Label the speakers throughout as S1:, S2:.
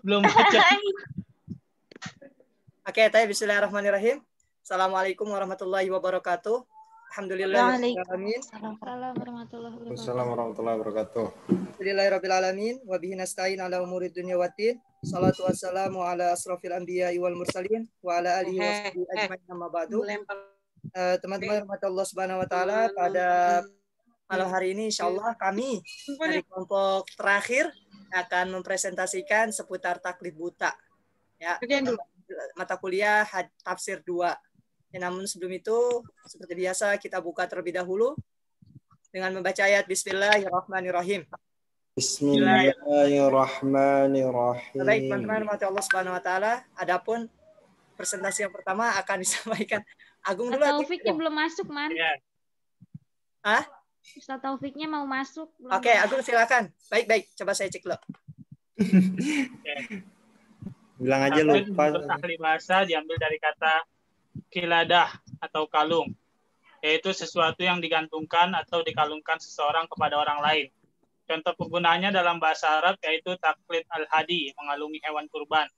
S1: Belum baca.
S2: Oke, bismillahirrahmanirrahim. Assalamualaikum warahmatullahi wabarakatuh. Alhamdulillahirrahmanirrahim.
S3: Assalamualaikum warahmatullahi wabarakatuh.
S2: Alhamdulillahirrahmanirrahim. Wa bihi nasta'in ala umurid dunya waddin. Salatu wassalamu ala asrafil anbiya wal mursalin wa ala alihi wa sahbihi ajma'in amma ba'du. Teman-teman rahmat Allah Subhanahu wa taala, pada malam hari ini insyaallah kami dari kelompok terakhir akan mempresentasikan seputar taklid buta. Ya, mata kuliah tafsir 2. Ya, namun sebelum itu seperti biasa kita buka terlebih dahulu dengan membaca ayat Bismillahirrahmanirrahim.
S3: Bismillahirrahmanirrahim.
S2: Baik teman-teman rahmat Allah Subhanahu wa taala, adapun presentasi yang pertama akan disampaikan Agung dulu.
S4: Taufiknya belum masuk, Man.
S2: Hah?
S4: Ustaz Taufiknya mau masuk.
S2: Oke, Agung silakan. Baik, coba saya cek dulu.
S3: Bilang aja lupa.
S1: Ahli bahasa diambil dari kata kiladah atau kalung, yaitu sesuatu yang digantungkan atau dikalungkan seseorang kepada orang lain. Contoh penggunaannya dalam bahasa Arab yaitu taklid al-hadi, mengalungi hewan kurban.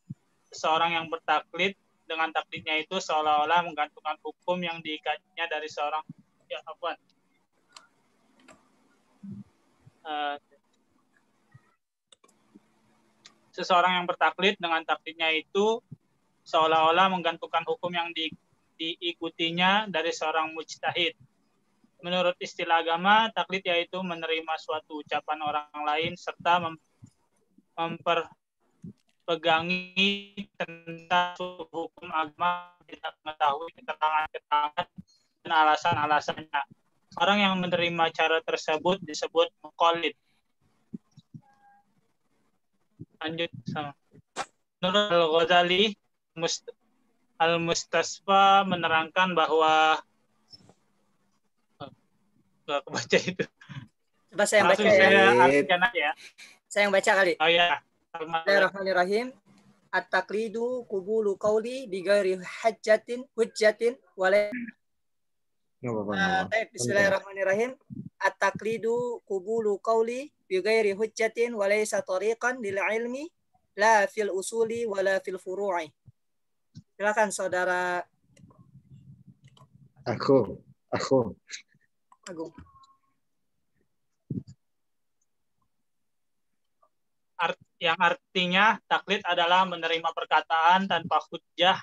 S1: Seseorang yang bertaklid dengan taklidnya itu seolah-olah menggantungkan hukum yang diikatnya dari seorang seseorang yang bertaklid dengan taklidnya itu seolah-olah menggantungkan hukum yang diikutinya dari seorang mujtahid. Menurut istilah agama, taklid yaitu menerima suatu ucapan orang lain serta memperpegangi tentang hukum agama, tidak mengetahui keterangan-keterangan dan alasan-alasannya. Orang yang menerima cara tersebut disebut muqallid. Lanjut sama. Menurut Al-Ghazali, Al-Mustasfa menerangkan bahwa nggak kebaca itu.
S2: Coba saya yang baca ya. Saya yang baca kali.
S1: Oh ya.
S2: Bismillahirrahmanirrahim. At-taqlidu qubulu qawli bi ghairi hujjatin wala. Bismillahirrahmanirrahim. At-taqlidu qubulu qawli bi ghairi hujjatin wa laysa tariqan lil ilmi la fil usuli wala fil furu'i. Silakan saudara.
S3: Aku.
S2: Agung.
S1: Yang artinya taklid adalah menerima perkataan tanpa hujjah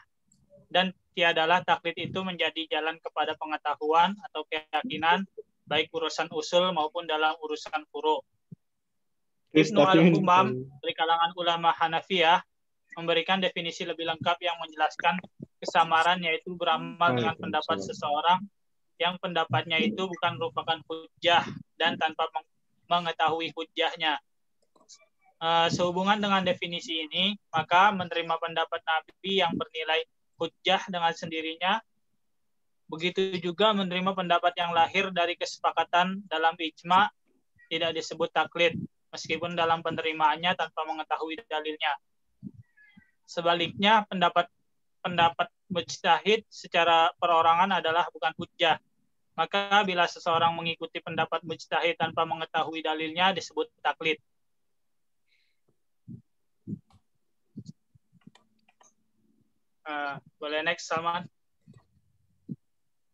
S1: dan tiadalah taklid itu menjadi jalan kepada pengetahuan atau keyakinan baik urusan usul maupun dalam urusan furu'. Ibnu al-Humam dari kalangan ulama Hanafiyah memberikan definisi lebih lengkap yang menjelaskan kesamaran, yaitu beramal dengan pendapat seseorang yang pendapatnya itu bukan merupakan hujjah dan tanpa mengetahui hujjahnya. Sehubungan dengan definisi ini, maka menerima pendapat Nabi yang bernilai hujjah dengan sendirinya, begitu juga menerima pendapat yang lahir dari kesepakatan dalam ijma tidak disebut taklid, meskipun dalam penerimaannya tanpa mengetahui dalilnya. Sebaliknya, pendapat mujtahid secara perorangan adalah bukan hujjah. Maka bila seseorang mengikuti pendapat mujtahid tanpa mengetahui dalilnya disebut taklid. Boleh next, Salman.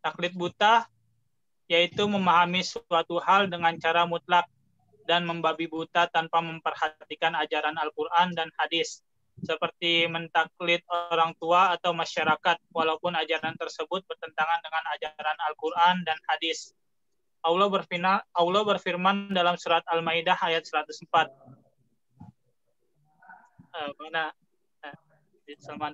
S1: Taklid buta yaitu memahami suatu hal dengan cara mutlak dan membabi buta tanpa memperhatikan ajaran Al-Quran dan hadis, seperti mentaklid orang tua atau masyarakat walaupun ajaran tersebut bertentangan dengan ajaran Al-Quran dan hadis. Allah berfirman dalam surat Al-Maidah ayat 104. Mana? Salman.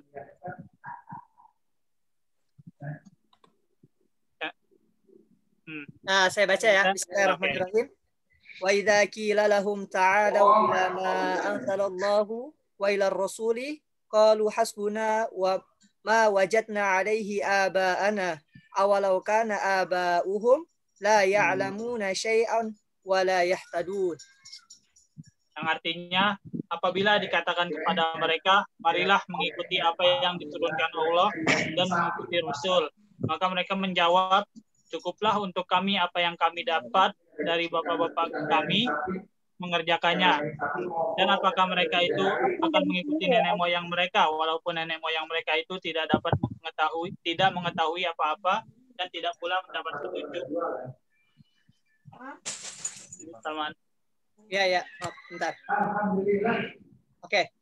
S2: Nah, saya baca ya. Bismillahirrahmanirrahim. Wa idza qila lahum ta'alu ila ma anzalallahu wa ila ar-rasuli qalu hasbuna wa ma wajadna 'alaihi aba'ana awalau kana aba'uhum la ya'lamuna syai'an wa la yahtadun.
S1: Yang artinya, apabila dikatakan kepada mereka, marilah mengikuti apa yang diturunkan Allah dan mengikuti Rasul, maka mereka menjawab, cukuplah untuk kami apa yang kami dapat dari bapak-bapak kami, mengerjakannya. Dan apakah mereka itu akan mengikuti nenek moyang mereka, walaupun nenek moyang mereka itu tidak mengetahui apa-apa dan tidak pula mendapat petunjuk. Salman.
S2: Ya, oh, bentar. Oke.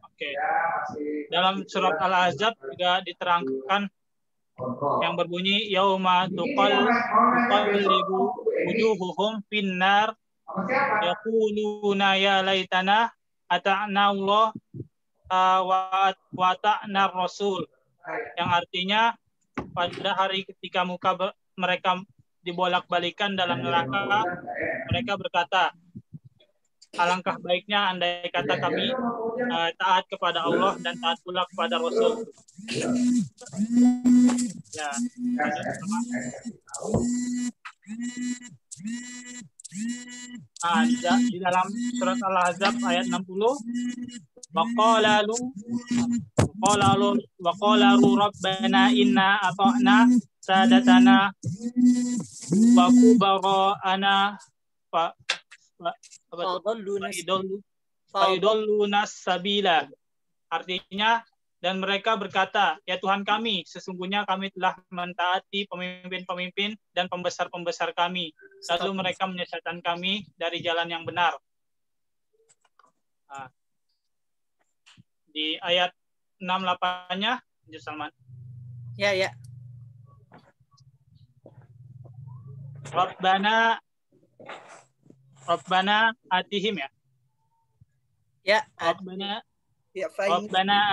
S1: Oke. Dalam surat Al-Ahzab juga diterangkan yang berbunyi yauma tuqallibu wujuhuhum finnar yaquluna ya laitana ata'na Allah wa ata'na Rasul, yang artinya pada hari ketika muka mereka dibolak-balikan dalam neraka, mereka berkata, alangkah baiknya andai kata kami taat kepada Allah dan taat pula kepada Rasul. Ya. Di dalam surat Al-Ahzab ayat 60, waqalalu rabbana inna ata'na sadatana wa kubara'ana fa'idalluna sabila. Artinya, dan mereka berkata, ya Tuhan kami, sesungguhnya kami telah mentaati pemimpin-pemimpin dan pembesar-pembesar kami, lalu mereka menyesatkan kami dari jalan yang benar. Nah, di ayat 68-nya, Salman.
S2: Ya.
S1: Rabbana atihim ya.
S2: Ya.
S1: Rabbana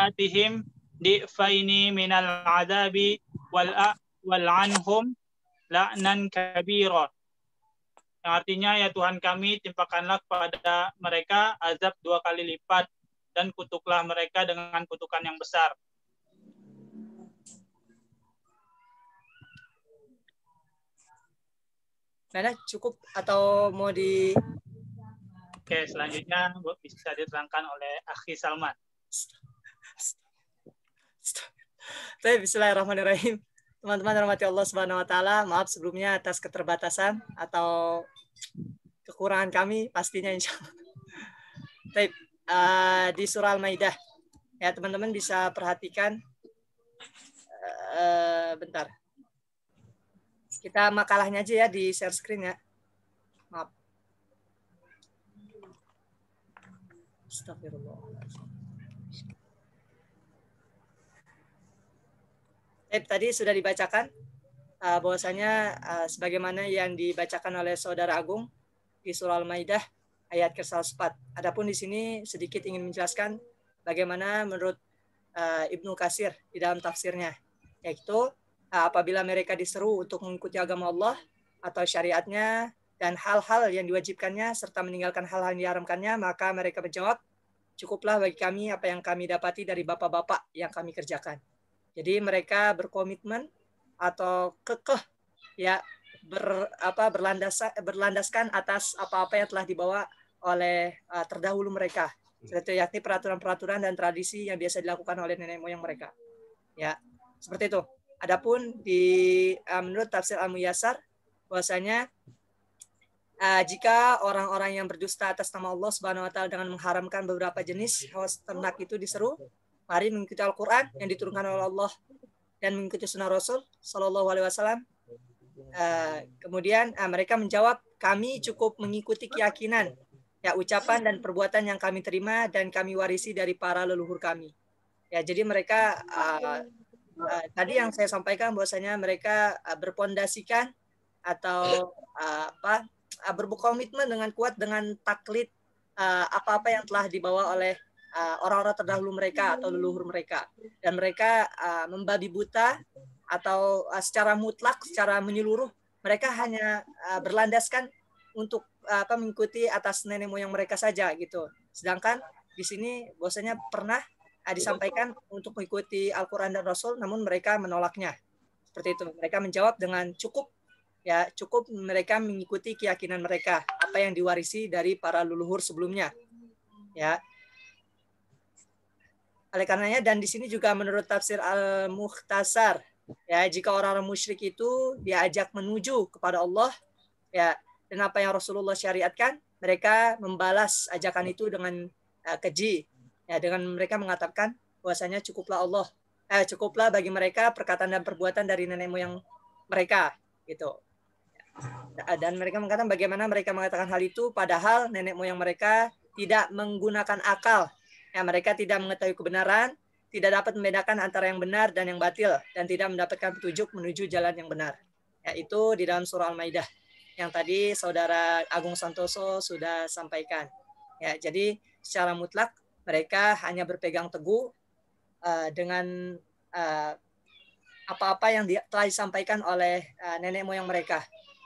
S1: atihim di'faini minal adabi wal anhum la'nan kabira. Yang artinya, ya Tuhan kami, timpakanlah kepada mereka azab 2 kali lipat dan kutuklah mereka dengan kutukan yang besar.
S2: Mana cukup atau mau di...
S1: Oke, selanjutnya bisa diterangkan oleh Akhi Salman.
S2: Bismillahirrahmanirrahim. Teman-teman rahmati Allah Subhanahu wa taala, maaf sebelumnya atas keterbatasan atau kekurangan kami pastinya insyaallah. Baik, di surah Al-Maidah. Ya, teman-teman bisa perhatikan bentar. Kita makalahnya aja ya di share screen ya. Maaf. Astagfirullah. Tadi sudah dibacakan bahwasanya sebagaimana yang dibacakan oleh Saudara Agung di surah Al-Maidah ayat ke-104. Adapun di sini sedikit ingin menjelaskan bagaimana menurut Ibnu Katsir di dalam tafsirnya, yaitu apabila mereka diseru untuk mengikuti agama Allah atau syariatnya dan hal-hal yang diwajibkannya serta meninggalkan hal-hal yang diharamkannya, maka mereka menjawab, cukuplah bagi kami apa yang kami dapati dari bapak-bapak yang kami kerjakan. Jadi mereka berkomitmen atau kekeh ya berlandaskan atas apa-apa yang telah dibawa oleh terdahulu mereka, yakni peraturan-peraturan dan tradisi yang biasa dilakukan oleh nenek moyang mereka. Ya, seperti itu. Adapun menurut tafsir Al-Muyassar bahwasanya jika orang-orang yang berdusta atas nama Allah Subhanahu wa taala dengan mengharamkan beberapa jenis hewan ternak itu diseru, mari mengikuti Al-Quran yang diturunkan oleh Allah dan mengikuti sunnah Rasul Sallallahu Alaihi Wasallam. Kemudian mereka menjawab, kami cukup mengikuti keyakinan, ya ucapan dan perbuatan yang kami terima dan kami warisi dari para leluhur kami. Ya, jadi mereka tadi yang saya sampaikan bahwasanya mereka berpondasikan atau berkomitmen dengan kuat dengan taklid apa-apa yang telah dibawa oleh orang-orang terdahulu mereka atau leluhur mereka, dan mereka membabi buta atau secara mutlak, secara menyeluruh mereka hanya berlandaskan untuk mengikuti atas nenek moyang mereka saja gitu. Sedangkan di sini bahwasanya pernah disampaikan untuk mengikuti Al-Quran dan Rasul, namun mereka menolaknya. Seperti itu. Mereka menjawab dengan cukup mereka mengikuti keyakinan mereka, apa yang diwarisi dari para leluhur sebelumnya. Ya. Oleh karenanya, dan di sini juga menurut tafsir Al-Mukhtasar, ya, jika orang-orang musyrik itu diajak menuju kepada Allah, ya, dengan apa yang Rasulullah syariatkan, mereka membalas ajakan itu dengan keji. Ya, dengan mereka mengatakan bahwasanya cukuplah bagi mereka perkataan dan perbuatan dari nenek moyang mereka gitu. Dan mereka mengatakan bagaimana mereka mengatakan hal itu padahal nenek moyang mereka tidak menggunakan akal. Ya, mereka tidak mengetahui kebenaran, tidak dapat membedakan antara yang benar dan yang batil, dan tidak mendapatkan petunjuk menuju jalan yang benar. Ya, itu di dalam surah Al-Maidah yang tadi Saudara Agung Santoso sudah sampaikan. Ya, jadi secara mutlak mereka hanya berpegang teguh dengan apa-apa yang telah disampaikan oleh nenek moyang mereka.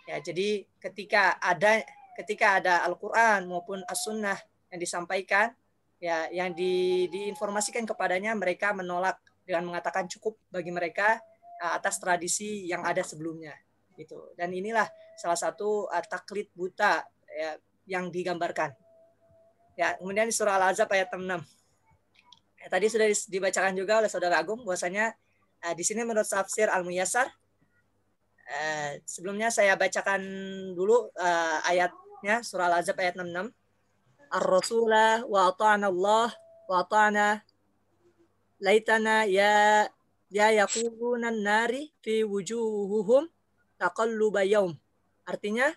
S2: Ya, jadi ketika ada Al-Quran maupun As-Sunnah yang disampaikan, ya, yang diinformasikan kepadanya, mereka menolak dengan mengatakan cukup bagi mereka atas tradisi yang ada sebelumnya. Gitu. Dan inilah salah satu taklid buta ya, yang digambarkan. Ya, kemudian di surah Al-Ahzab ayat 6. Ya, tadi sudah dibacakan juga oleh Saudara Agung bahwasanya di sini menurut tafsir Al-Muyassar, sebelumnya saya bacakan dulu ayatnya surah Al-Ahzab ayat 66. Ar-rasulah wa ata'na Allah wa ata'na laitana ya yaquluna nari fi wujuhuhum taqalluba yaum. Artinya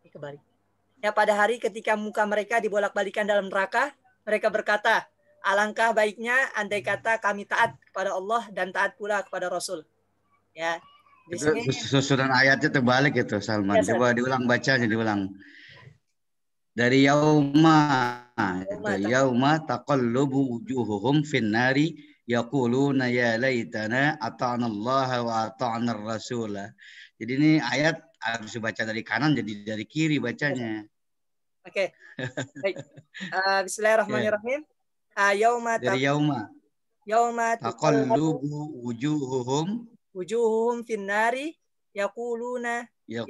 S2: kebalik. Ya, pada hari ketika muka mereka dibolak-balikan dalam neraka, mereka berkata, alangkah baiknya andai kata kami taat kepada Allah dan taat pula kepada Rasul. Ya, di
S5: itu
S2: sini
S5: susunan ayatnya terbalik itu, Salman. Ya, coba diulang bacanya, diulang. Dari yauma taqallubu wujuhuhum finnari yaquluna ya laitana ata'na Allah wa ata'na ar-rasula. Jadi ini ayat harus dibaca dari kanan, jadi dari kiri bacanya.
S2: Oke. Baik. Bismillahirrahmanirrahim.
S5: Dari yauma taqallubu wujuhuhum
S2: finnari yaquluna
S5: ya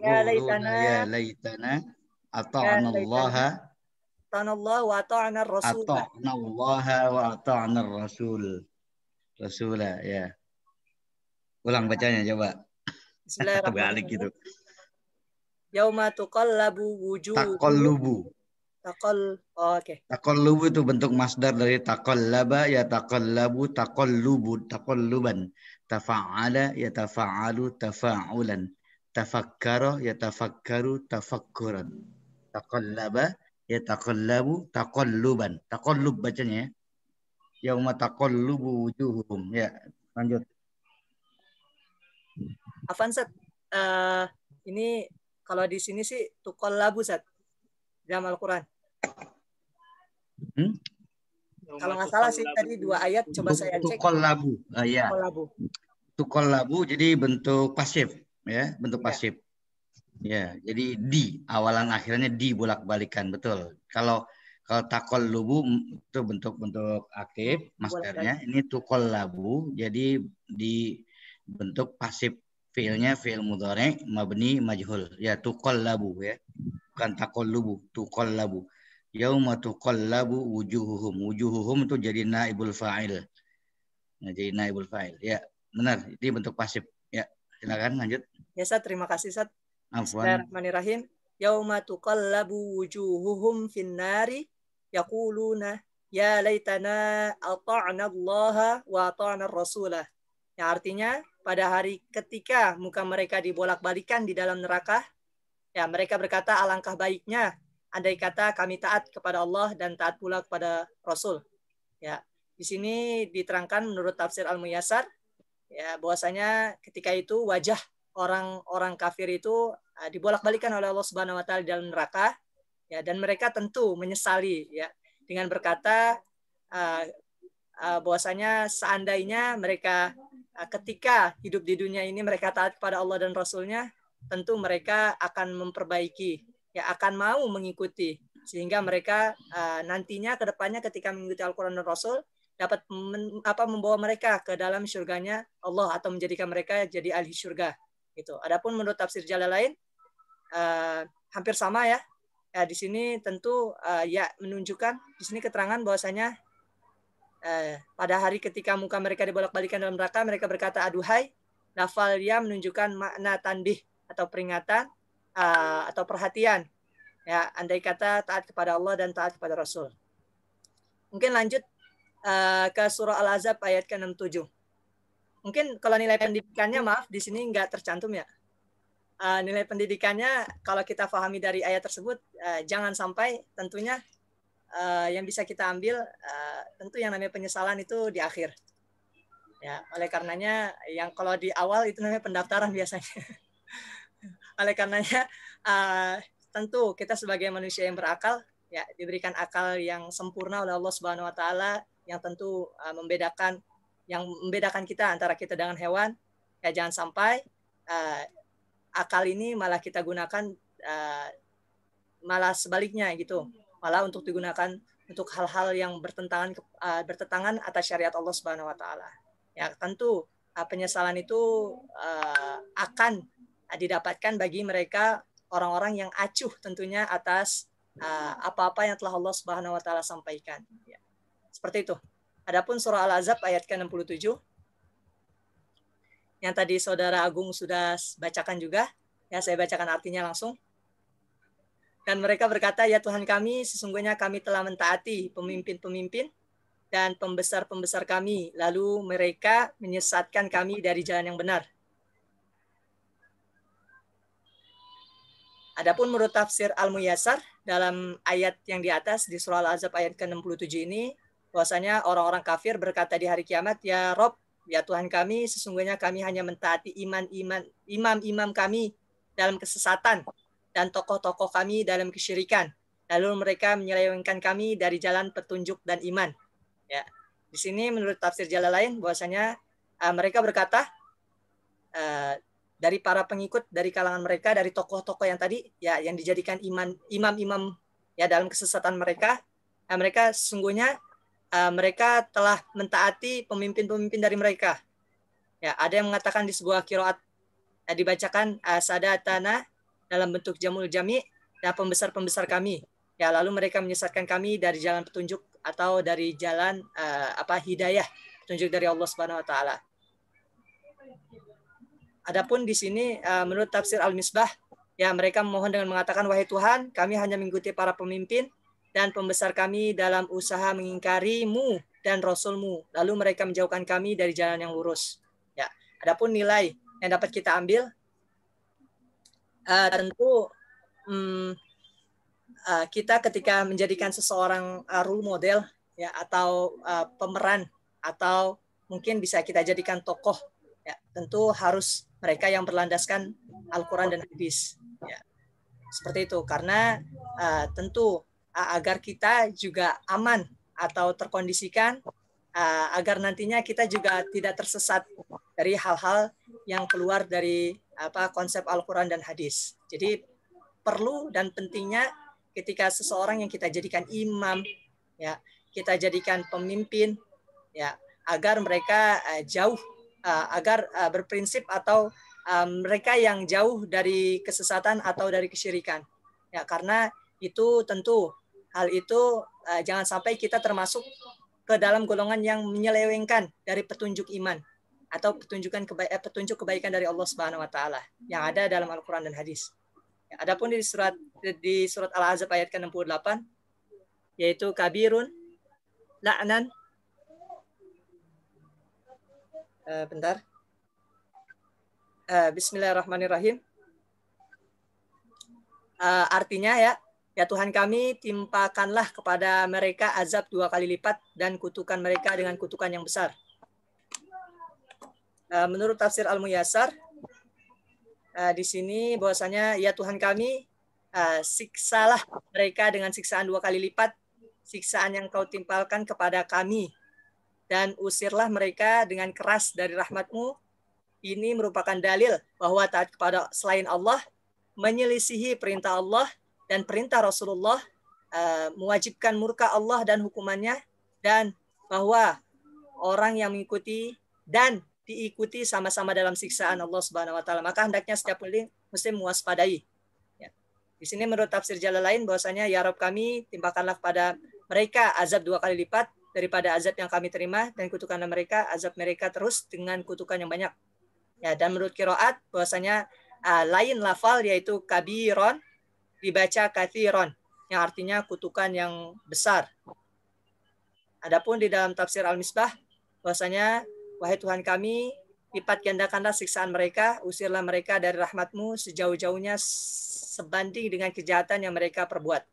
S5: laitana ata'na Allah
S2: wa ata'na ar-rasul.
S5: Ata'na Allah wa ata'na ar-rasul. Rasulah, ya. Ulang bacanya coba. Terbalik gitu.
S2: Yauma tuqallabu wujuh. Oke.
S5: Taqallubu itu bentuk masdar dari taqallaba, ya taqalluban. Tafa'ala, ya tafa'alu, tafa'ulan. Tafakkara, ya tafakkaru, tafakkuran. Taqallaba, ya taqallabu, taqalluban. Taqallub bacanya ya. Yauma taqallubu wujuhum. Ya, lanjut.
S2: Afan, Sat. Ini kalau di sini sih tuqallabu, Sat. Dalam Al-Quran. Kalau nggak salah sih tadi 2 ayat, coba saya cek.
S5: Tuqallabu. Ya. Tuqallabu jadi bentuk pasif, ya, bentuk pasif. Ya, jadi di awalan akhirnya dibolak-balikan, betul. Kalau taqallubu itu bentuk aktif masdarnya, ini tuqallabu jadi di bentuk pasif, fiilnya fiil mudhari mabni majhul. Ya, tuqallabu ya. Bukan taqallubu, tuqallabu. Yauma tuqallabu wujuhuhum. Wujuhuhum itu jadi naibul fa'il. Nah, jadi naibul fa'il. Ya, benar. Ini bentuk pasif. Ya, silakan lanjut.
S2: Ya, Sat, terima kasih, Sat.
S5: Afwan.
S2: Bismillahirrahmanirrahim. Yauma tuqallabu wujuhuhum finnari yaquluna ya laitana ata'na Allah wa ata'na ar-rasulah. Yang artinya pada hari ketika muka mereka dibolak-balikan di dalam neraka, ya mereka berkata alangkah baiknya andai kata kami taat kepada Allah dan taat pula kepada Rasul. Ya, di sini diterangkan menurut tafsir Al-Muyassar, ya, bahwasanya ketika itu wajah orang-orang kafir itu dibolak-balikan oleh Allah Subhanahu wa taala di dalam neraka, ya, dan mereka tentu menyesali, ya, dengan berkata bahwasanya seandainya mereka ketika hidup di dunia ini mereka taat kepada Allah dan Rasulnya, tentu mereka akan memperbaiki, ya, akan mau mengikuti, sehingga mereka nantinya ke depannya ketika mengikuti Al-Quran dan Rasul dapat membawa mereka ke dalam surganya Allah atau menjadikan mereka jadi ahli surga. Gitu. Adapun menurut tafsir Jalalain hampir sama, ya. Ya, di sini tentu ya menunjukkan di sini keterangan bahwasanya pada hari ketika muka mereka dibolak-balikan dalam neraka, mereka berkata aduhai. Lafal ya menunjukkan makna tanbih atau peringatan, atau perhatian. Ya, andai kata taat kepada Allah dan taat kepada Rasul. Mungkin lanjut ke surah Al-Ahzab ayat ke-67. Mungkin kalau nilai pendidikannya, maaf, di sini nggak tercantum ya. Nilai pendidikannya kalau kita pahami dari ayat tersebut, jangan sampai tentunya yang bisa kita ambil, tentu yang namanya penyesalan itu di akhir. Ya, oleh karenanya yang kalau di awal itu namanya pendaftaran biasanya. Oleh karenanya tentu kita sebagai manusia yang berakal, ya diberikan akal yang sempurna oleh Allah Subhanahu wa taala yang tentu membedakan kita antara kita dengan hewan. Ya jangan sampai akal ini malah kita gunakan malah sebaliknya gitu. Malah untuk digunakan untuk hal-hal yang bertentangan atas syariat Allah Subhanahu wa taala. Ya, tentu penyesalan itu akan didapatkan bagi mereka orang-orang yang acuh tentunya atas apa-apa yang telah Allah Subhanahu wa taala sampaikan. Ya. Seperti itu. Adapun surah Al-Ahzab ayat ke-67 yang tadi Saudara Agung sudah bacakan juga, ya saya bacakan artinya langsung. Dan mereka berkata, ya Tuhan kami, sesungguhnya kami telah mentaati pemimpin-pemimpin dan pembesar-pembesar kami, lalu mereka menyesatkan kami dari jalan yang benar. Adapun menurut tafsir Al-Muyassar dalam ayat yang di atas di surah Al-Ahzab ayat ke-67 ini, bahwasanya orang-orang kafir berkata di hari kiamat, ya Rob, ya Tuhan kami, sesungguhnya kami hanya mentaati imam-imam kami dalam kesesatan dan tokoh-tokoh kami dalam kesyirikan. Lalu mereka menyelewengkan kami dari jalan petunjuk dan iman. Ya, di sini menurut tafsir Jalalain bahwasanya mereka berkata dari para pengikut dari kalangan mereka, dari tokoh-tokoh yang tadi ya yang dijadikan imam-imam ya dalam kesesatan mereka, mereka sesungguhnya mereka telah mentaati pemimpin-pemimpin dari mereka. Ya, ada yang mengatakan di sebuah qiraat dibacakan sadatana dalam bentuk jamul jami dan pembesar-pembesar kami. Ya, lalu mereka menyesatkan kami dari jalan petunjuk atau dari jalan hidayah, petunjuk dari Allah Subhanahu wa taala. Adapun di sini menurut tafsir Al-Misbah, ya mereka memohon dengan mengatakan, wahai Tuhan, kami hanya mengikuti para pemimpin dan pembesar kami dalam usaha mengingkari-Mu dan Rasul-Mu. Lalu mereka menjauhkan kami dari jalan yang lurus. Ya, adapun nilai yang dapat kita ambil, tentu kita ketika menjadikan seseorang role model ya atau pemeran atau mungkin bisa kita jadikan tokoh, ya tentu harus mereka yang berlandaskan Al-Quran dan hadis. Ya. Seperti itu, karena tentu agar kita juga aman atau terkondisikan agar nantinya kita juga tidak tersesat dari hal-hal yang keluar dari konsep Al-Quran dan hadis. Jadi perlu dan pentingnya ketika seseorang yang kita jadikan imam, ya kita jadikan pemimpin, ya agar mereka agar berprinsip atau mereka yang jauh dari kesesatan atau dari kesyirikan. Ya, karena itu tentu hal itu jangan sampai kita termasuk ke dalam golongan yang menyelewengkan dari petunjuk iman atau petunjuk kebaikan dari Allah Subhanahu wa taala yang ada dalam Al-Qur'an dan hadis. Ya, adapun di surat Al-Ahzab ayat ke-68 yaitu kabirun la'nan bentar. Bismillahirrahmanirrahim. Artinya ya Tuhan kami, timpakanlah kepada mereka azab 2 kali lipat dan kutukan mereka dengan kutukan yang besar. Menurut tafsir Al-Muyassar, di sini bahwasanya ya Tuhan kami, siksalah mereka dengan siksaan 2 kali lipat, siksaan yang kau timpalkan kepada kami, dan usirlah mereka dengan keras dari rahmat-Mu. Ini merupakan dalil bahwa taat kepada selain Allah, menyelisihi perintah Allah dan perintah Rasulullah, mewajibkan murka Allah dan hukumannya, dan bahwa orang yang mengikuti dan diikuti sama-sama dalam siksaan Allah Subhanahu wa taala. Maka hendaknya setiap muslim mewaspadai. Ya. Di sini menurut tafsir Jalalain bahwasanya ya Rabb kami, timpakanlah kepada mereka azab 2 kali lipat daripada azab yang kami terima, dan kutukanlah mereka azab mereka terus dengan kutukan yang banyak. Ya, dan menurut qiraat bahwasanya lain lafal yaitu kabiron dibaca kathiron yang artinya kutukan yang besar. Adapun di dalam tafsir Al-Misbah bahwasanya wahai Tuhan kami, lipat gandakanlah siksaan mereka, usirlah mereka dari rahmat-Mu sejauh-jauhnya sebanding dengan kejahatan yang mereka perbuat.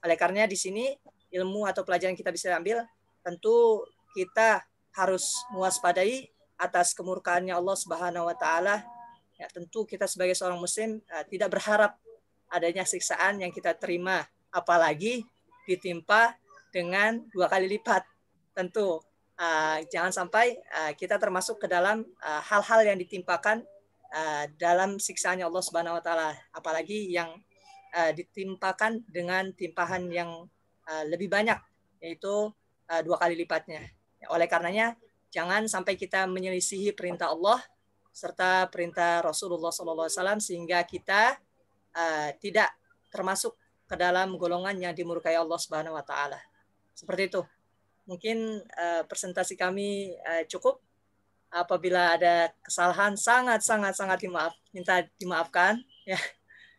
S2: Oleh karenanya di sini ilmu atau pelajaran kita bisa ambil, tentu kita harus mewaspadai atas kemurkaannya Allah Subhanahu wa taala. Ya, tentu kita sebagai seorang muslim tidak berharap adanya siksaan yang kita terima, apalagi ditimpa dengan 2 kali lipat. Tentu jangan sampai kita termasuk ke dalam hal-hal yang ditimpakan dalam siksaannya Allah Subhanahu wa taala, apalagi yang ditimpakan dengan timpahan yang lebih banyak, yaitu 2 kali lipatnya. Oleh karenanya jangan sampai kita menyelisihi perintah Allah serta perintah Rasulullah SAW sehingga kita tidak termasuk ke dalam golongan yang dimurkai Allah Subhanahu wa taala. Seperti itu. Mungkin presentasi kami cukup. Apabila ada kesalahan sangat minta dimaafkan ya.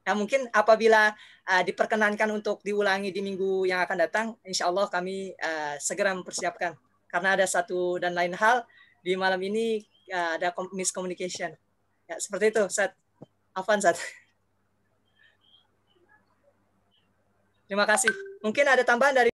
S2: Nah, mungkin apabila diperkenankan untuk diulangi di minggu yang akan datang, insya Allah kami segera mempersiapkan. Karena ada satu dan lain hal di malam ini ada miscommunication. Ya, seperti itu, Ustaz. Afwan, Ustaz. Terima kasih. Mungkin ada tambahan dari